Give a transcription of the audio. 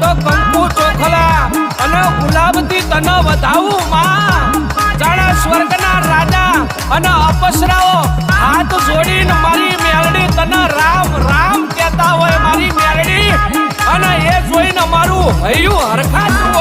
તો કંકુ ચોખલા અને ગુલાબથી તને વધાવું માં જાણે સ્વર્ગના રાજા અને અપસરાઓ હાથ જોડીને મારી મેલડી તને રામ રામ કહેતા હોય મારી મેલડી અને એ જોઈને મારું હૈયું હરખાતું